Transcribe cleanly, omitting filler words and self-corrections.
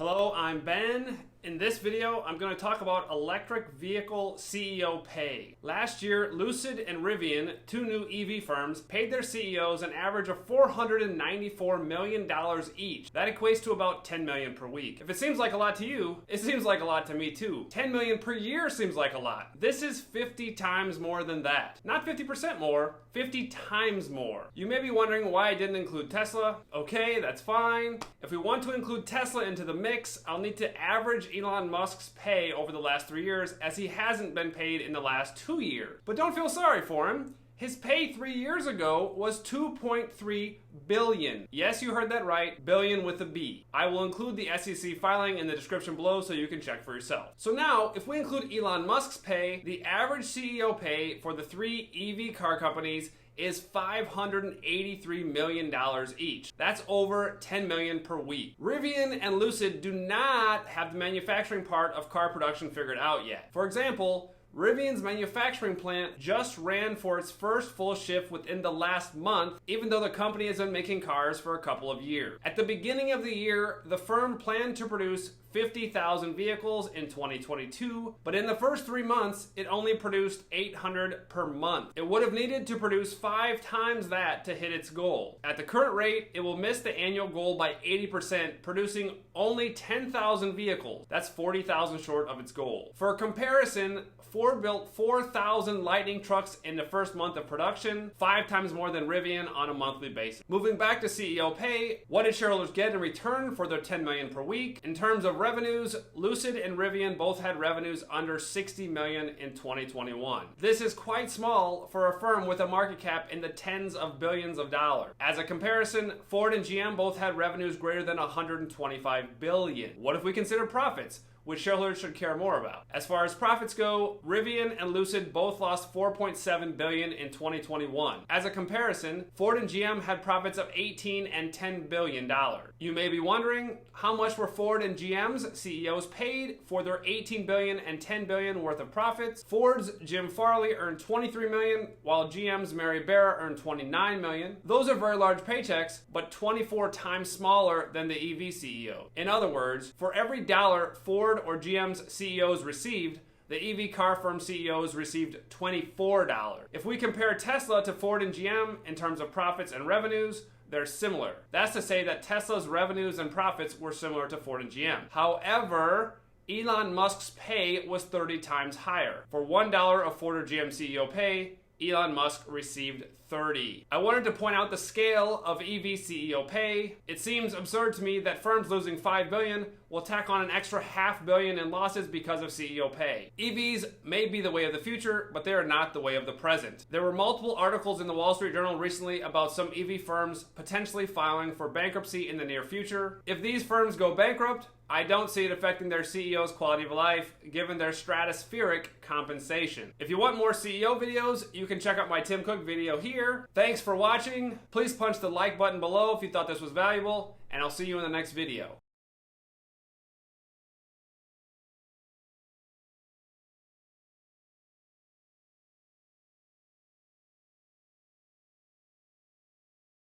Hello, I'm Ben. In this video, I'm going to talk about electric vehicle CEO pay. Last year, Lucid and Rivian, two new EV firms, paid their CEOs an average of $494 million each. That equates to about $10 million per week. If it seems like a lot to you, it seems like a lot to me too. $10 million per year seems like a lot. This is 50 times more than that. Not 50% more, 50 times more. You may be wondering why I didn't include Tesla. Okay, that's fine. If we want to include Tesla into the mix, I'll need to average Elon Musk's pay over the last 3 years, as he hasn't been paid in the last 2 years. But don't feel sorry for him. His pay 3 years ago was $2.3 billion. Yes, you heard that right, billion with a B. I will include the SEC filing in the description below so you can check for yourself. So now, if we include Elon Musk's pay, the average CEO pay for the three EV car companies is $583 million each. That's over $10 million per week. Rivian and Lucid do not have the manufacturing part of car production figured out yet. For example, Rivian's manufacturing plant just ran for its first full shift within the last month, even though the company has been making cars for a couple of years. At the beginning of the year, the firm planned to produce 50,000 vehicles in 2022, but in the first 3 months, it only produced 800 per month. It would have needed to produce 5 times that to hit its goal. At the current rate, it will miss the annual goal by 80%, producing only 10,000 vehicles. That's 40,000 short of its goal. For comparison, Ford built 4,000 Lightning trucks in the first month of production, 5 times more than Rivian on a monthly basis. Moving back to CEO pay, what did shareholders get in return for their $10 million per week? In terms of revenues, Lucid and Rivian both had revenues under $60 million in 2021. This is quite small for a firm with a market cap in the tens of billions of dollars. As a comparison, Ford and GM both had revenues greater than $125 billion. What if we consider profits, which shareholders should care more about? As far as profits go, Rivian and Lucid both lost $4.7 billion in 2021. As a comparison, Ford and GM had profits of $18 and $10 billion. You may be wondering, how much were Ford and GM's CEOs paid for their $18 billion and $10 billion worth of profits? Ford's Jim Farley earned $23 million, while GM's Mary Barra earned $29 million. Those are very large paychecks, but 24 times smaller than the EV CEO. In other words, for every dollar Ford or GM's CEOs received, the EV car firm CEOs received $24. If we compare Tesla to Ford and GM in terms of profits and revenues, they're similar. That's to say that Tesla's revenues and profits were similar to Ford and GM. However, Elon Musk's pay was 30 times higher. For $1 of Ford or GM CEO pay, Elon Musk received 30. I wanted to point out the scale of EV CEO pay. It seems absurd to me that firms losing $5 billion will tack on an extra $500 million in losses because of CEO pay. EVs may be the way of the future, but they are not the way of the present. There were multiple articles in the Wall Street Journal recently about some EV firms potentially filing for bankruptcy in the near future. If these firms go bankrupt, I don't see it affecting their CEO's quality of life, given their stratospheric compensation. If you want more CEO videos, you can check out my Tim Cook video here. Thanks for watching. Please punch the like button below if you thought this was valuable, and I'll see you in the next video.